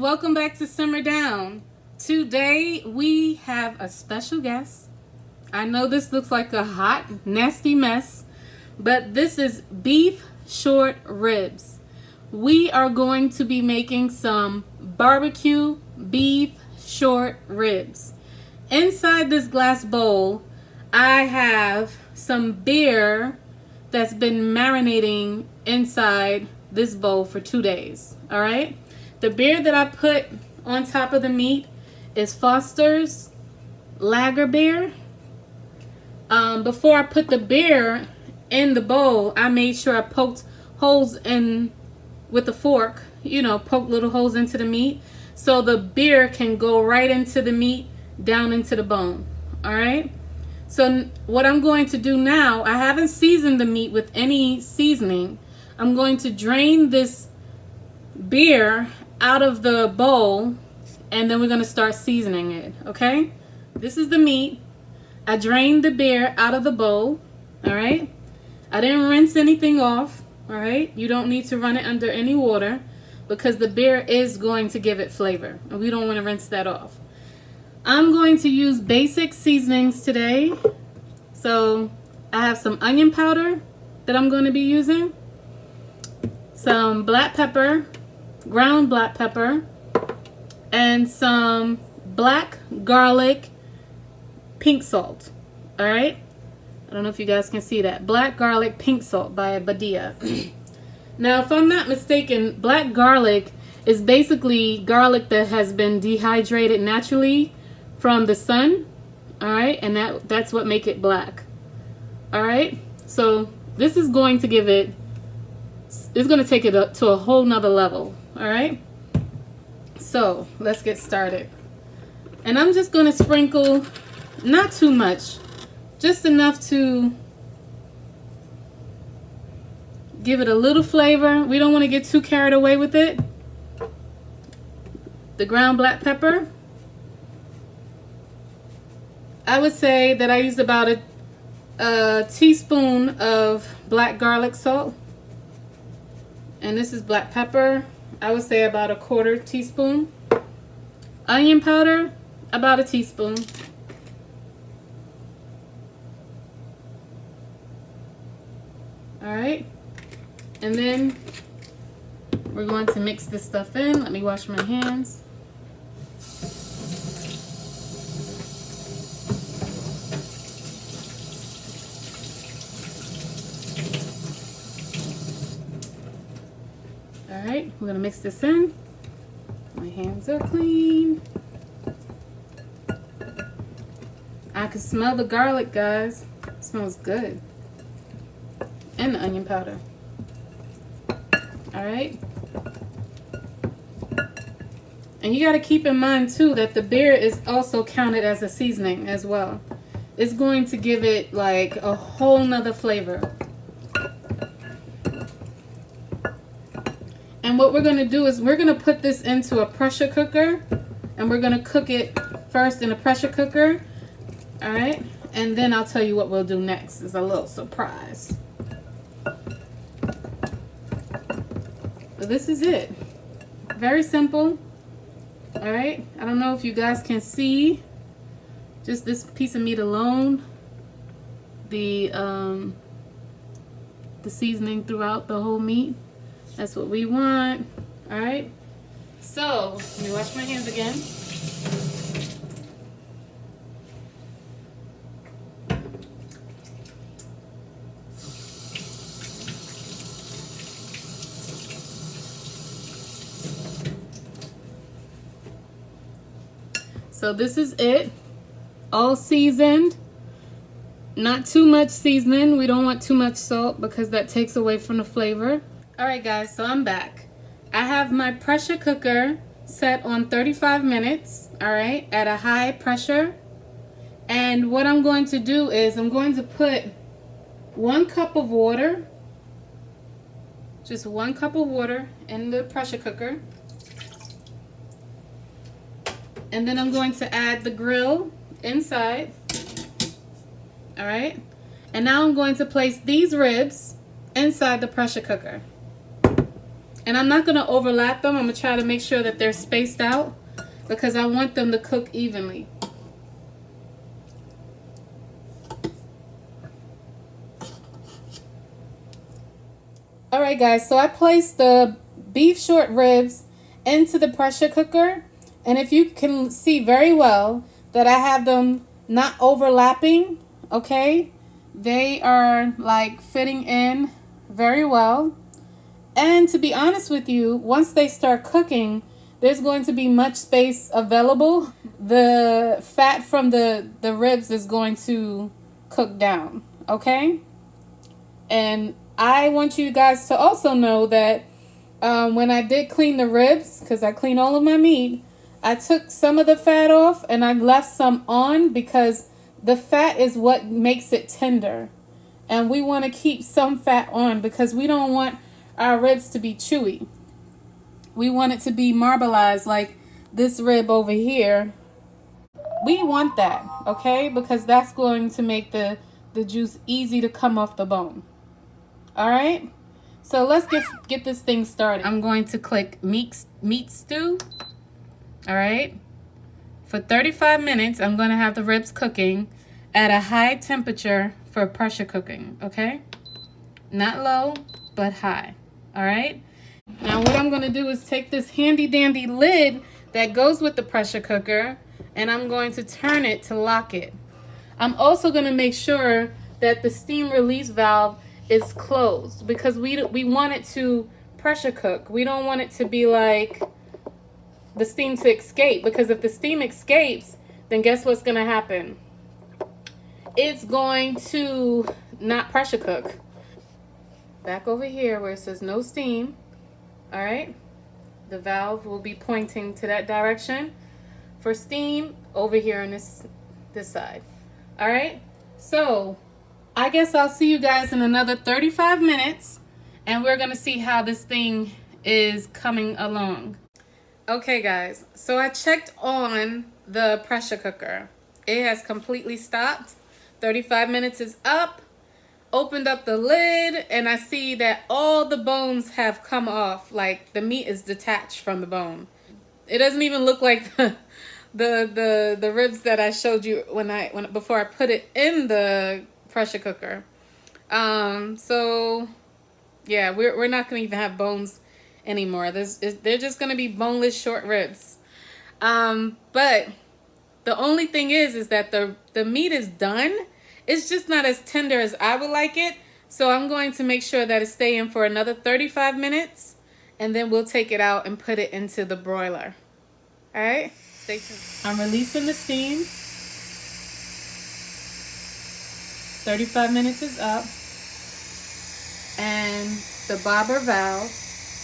welcome back to Simmer Down. Today we have a special guest. I know this looks like a hot, nasty mess, but this is beef short ribs. We are going to be making some barbecue beef short ribs. Inside this glass bowl, I have some beer that's been marinating inside this bowl for 2 days. All right. The beer that I put on top of the meat is Foster's Lager beer. Before I put the beer in the bowl, I made sure I poked holes in with the fork, poke little holes into the meat so the beer can go right into the meat, down into the bone. All right. So what I'm going to do now, I haven't seasoned the meat with any seasoning. I'm going to drain this beer out of the bowl, and then we're going to start seasoning it. Okay, this is the meat. I drained the beer out of the bowl. All right, I didn't rinse anything off. All right, you don't need to run it under any water because the beer is going to give it flavor, and we don't want to rinse that off. I'm going to use basic seasonings today. So I have some onion powder that I'm going to be using, some black pepper, ground black pepper, and some black garlic pink salt. All right, I don't know if you guys can see that. Black garlic pink salt by Badia. Now, if I'm not mistaken, black garlic is basically garlic that has been dehydrated naturally from the sun. All right, and that's what make it black. All right, so this is going to give it, it's going to take it up to a whole nother level. All right, so let's get started. And I'm just going to sprinkle, not too much, just enough to give it a little flavor. We don't want to get too carried away with it. The ground black pepper, I would say that I used about a teaspoon of black garlic salt. And this is black pepper. I would say about a 1/4 teaspoon. Onion powder, about a teaspoon. All right. And then we're going to mix this stuff in. Let me wash my hands. All right, we're gonna mix this in. My hands are clean. I can smell the garlic, guys. It smells good. And the onion powder. All right. And you gotta keep in mind too that the beer is also counted as a seasoning as well. It's going to give it like a whole nother flavor. And what we're going to do is we're going to put this into a pressure cooker, and we're going to cook it first in a pressure cooker. All right, and then I'll tell you what we'll do next. It's a little surprise. So this is it. Very simple. All right, I don't know if you guys can see just this piece of meat alone, the seasoning throughout the whole meat. That's what we want. All right, so let me wash my hands again. So this is it, all seasoned. Not too much seasoning. We don't want too much salt because that takes away from the flavor. All right, guys, so I'm back. I have my pressure cooker set on 35 minutes, all right, at a high pressure. And what I'm going to do is I'm going to put 1 cup of water, just 1 cup of water in the pressure cooker. And then I'm going to add the grill inside, all right. And now I'm going to place these ribs inside the pressure cooker. And I'm not going to overlap them. I'm going to try to make sure that they're spaced out because I want them to cook evenly. Alright guys, so I placed the beef short ribs into the pressure cooker. And if you can see very well that I have them not overlapping, okay? They are like fitting in very well. And to be honest with you, once they start cooking, there's going to be much space available. The fat from the ribs is going to cook down, okay? And I want you guys to also know that when I did clean the ribs, because I clean all of my meat, I took some of the fat off and I left some on because the fat is what makes it tender. And we want to keep some fat on because we don't want our ribs to be chewy. We want it to be marbleized like this rib over here. We want that, okay? Because that's going to make the juice easy to come off the bone. All right, so let's get this thing started. I'm going to click meat stew. All right, for 35 minutes, I'm going to have the ribs cooking at a high temperature for pressure cooking, okay? Not low, but high, all right? Now what I'm going to do is take this handy dandy lid that goes with the pressure cooker and I'm going to turn it to lock it. I'm also going to make sure that the steam release valve is closed because we want it to pressure cook. We don't want it to be like the steam to escape, because if the steam escapes, then guess what's going to happen? It's going to not pressure cook. Back over here where it says no steam, all right? The valve will be pointing to that direction for steam over here on this side. All right? So I guess I'll see you guys in another 35 minutes and we're going to see how this thing is coming along. Okay guys, so I checked on the pressure cooker. It has completely stopped. 35 minutes is up. Opened up the lid and I see that all the bones have come off. Like the meat is detached from the bone. It doesn't even look like the ribs that I showed you before I put it in the pressure cooker. So yeah, we're not gonna even have bones anymore. They're just gonna be boneless short ribs. But the only thing is that the meat is done. It's just not as tender as I would like it. So I'm going to make sure that it stay in for another 35 minutes and then we'll take it out and put it into the broiler. All right, stay tuned. I'm releasing the steam. 35 minutes is up. And the bobber valve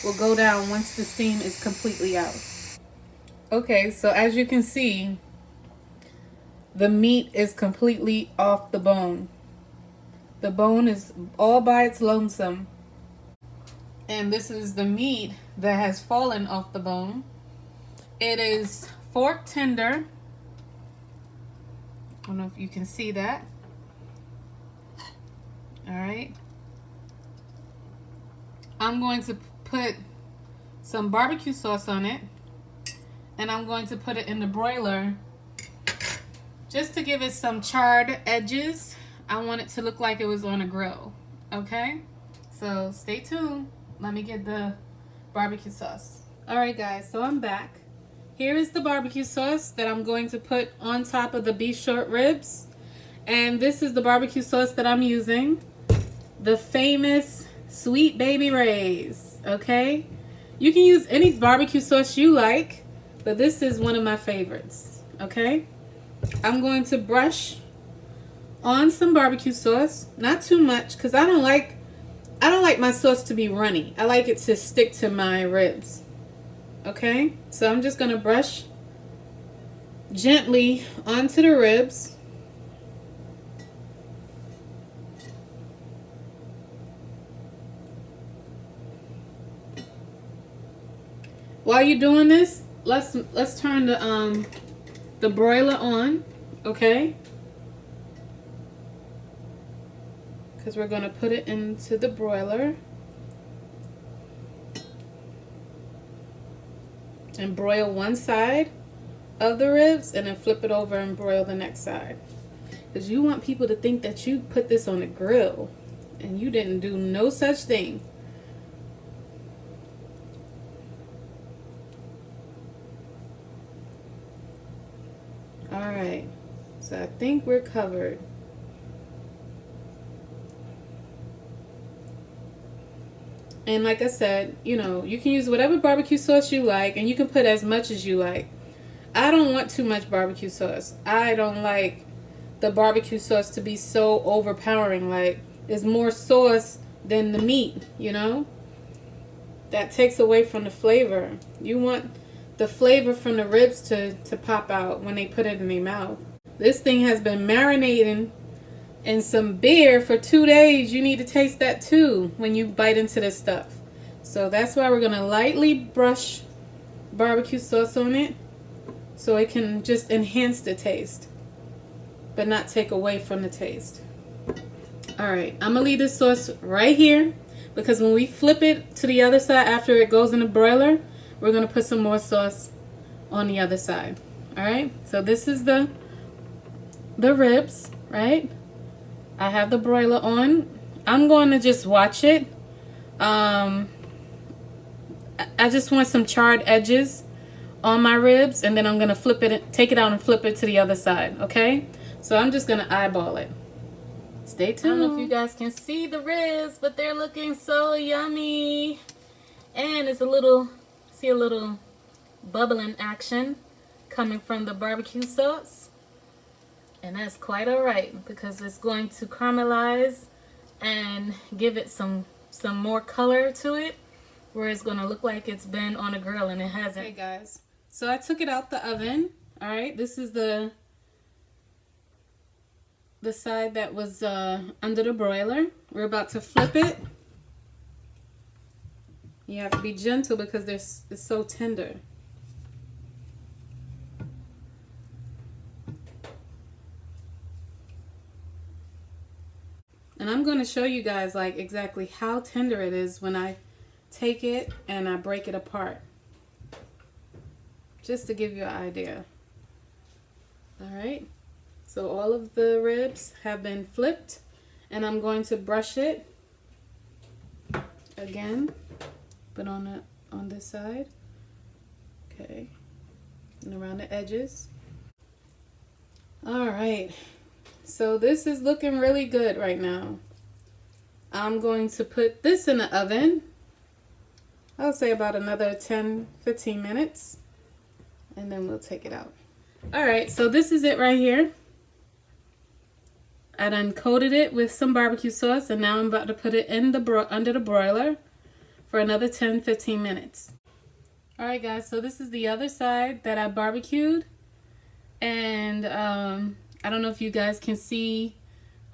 will go down once the steam is completely out. Okay, so as you can see, the meat is completely off the bone. The bone is all by its lonesome. And this is the meat that has fallen off the bone. It is fork tender. I don't know if you can see that. All right. I'm going to put some barbecue sauce on it. And I'm going to put it in the broiler just to give it some charred edges. I want it to look like it was on a grill, okay? So stay tuned. Let me get the barbecue sauce. All right, guys, so I'm back. Here is the barbecue sauce that I'm going to put on top of the beef short ribs. And this is the barbecue sauce that I'm using. The famous Sweet Baby Ray's, okay? You can use any barbecue sauce you like, but this is one of my favorites, okay? I'm going to brush on some barbecue sauce, not too much, because I don't like my sauce to be runny. I like it to stick to my ribs. Okay, so I'm just gonna brush gently onto the ribs. While you're doing this, let's turn the broiler on, okay? Because we're gonna put it into the broiler. and broil one side of the ribs and then flip it over and broil the next side. Because you want people to think that you put this on the grill and you didn't do no such thing. Alright, so I think we're covered. And like I said, you know, you can use whatever barbecue sauce you like, and you can put as much as you like. I don't want too much barbecue sauce. I don't like the barbecue sauce to be so overpowering. Like, there's more sauce than the meat, you know? That takes away from the flavor. You want the flavor from the ribs to pop out when they put it in their mouth. This thing has been marinating in some beer for 2 days. You need to taste that too when you bite into this stuff. So that's why we're going to lightly brush barbecue sauce on it so it can just enhance the taste but not take away from the taste. Alright, I'm going to leave this sauce right here because when we flip it to the other side after it goes in the broiler, we're going to put some more sauce on the other side. Alright, so this is the ribs, right? I have the broiler on. I'm going to just watch it. I just want some charred edges on my ribs, and then I'm going to flip it, take it out and flip it to the other side, okay? So I'm just going to eyeball it. Stay tuned. I don't know if you guys can see the ribs, but they're looking so yummy. And it's a little, see a little bubbling action coming from the barbecue sauce. And that's quite alright because it's going to caramelize and give it some more color to it, where it's going to look like it's been on a grill and it hasn't. Okay guys, so I took it out the oven. Alright, this is the side that was under the broiler. We're about to flip it. You have to be gentle because it's so tender. And I'm going to show you guys like exactly how tender it is when I take it and I break it apart. Just to give you an idea. Alright. So all of the ribs have been flipped. And I'm going to brush it again. Put on this side. Okay. And around the edges. Alright. So this is looking really good right now. I'm going to put this in the oven. I'll say about another 10-15 minutes. And then we'll take it out. Alright, so this is it right here. I done coated it with some barbecue sauce, and now I'm about to put it in under the broiler for another 10-15 minutes. Alright guys, so this is the other side that I barbecued. And I don't know if you guys can see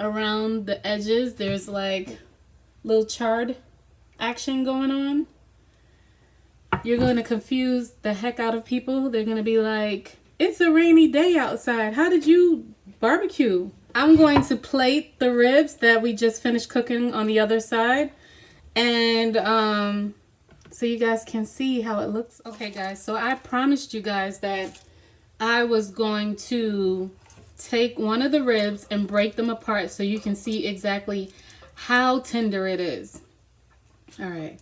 around the edges, there's like little charred action going on. You're going to confuse the heck out of people. They're going to be like, it's a rainy day outside. How did you barbecue? I'm going to plate the ribs that we just finished cooking on the other side. And so you guys can see how it looks. Okay guys, so I promised you guys that I was going to take one of the ribs and break them apart so you can see exactly how tender it is. Alright,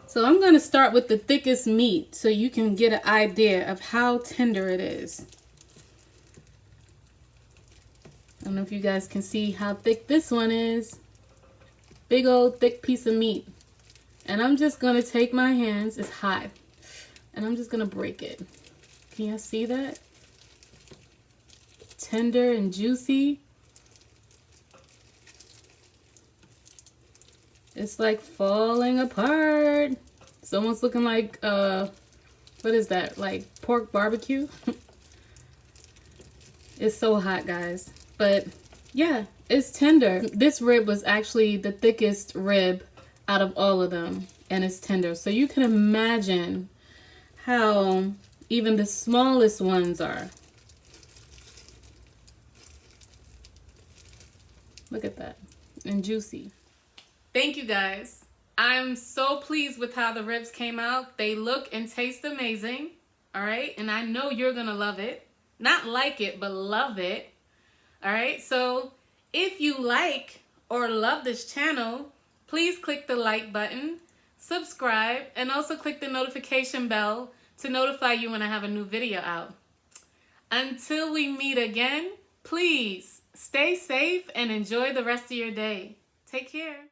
so I'm going to start with the thickest meat so you can get an idea of how tender it is. I don't know if you guys can see how thick this one is. Big old thick piece of meat. And I'm just going to take my hands, it's hot, and I'm just going to break it. Can you see that? Tender and juicy. It's like falling apart. It's almost looking like what is that, like pork barbecue? It's so hot guys, but yeah, it's tender. This rib was actually the thickest rib out of all of them, and it's tender, so you can imagine how even the smallest ones are. Look at that. And juicy. Thank you guys. I'm so pleased with how the ribs came out. They look and taste amazing. All right, and I know you're gonna love it. Not like it, but love it. All right, so if you like or love this channel, please click the like button, subscribe, and also click the notification bell to notify you when I have a new video out. Until we meet again, please stay safe and enjoy the rest of your day. Take care.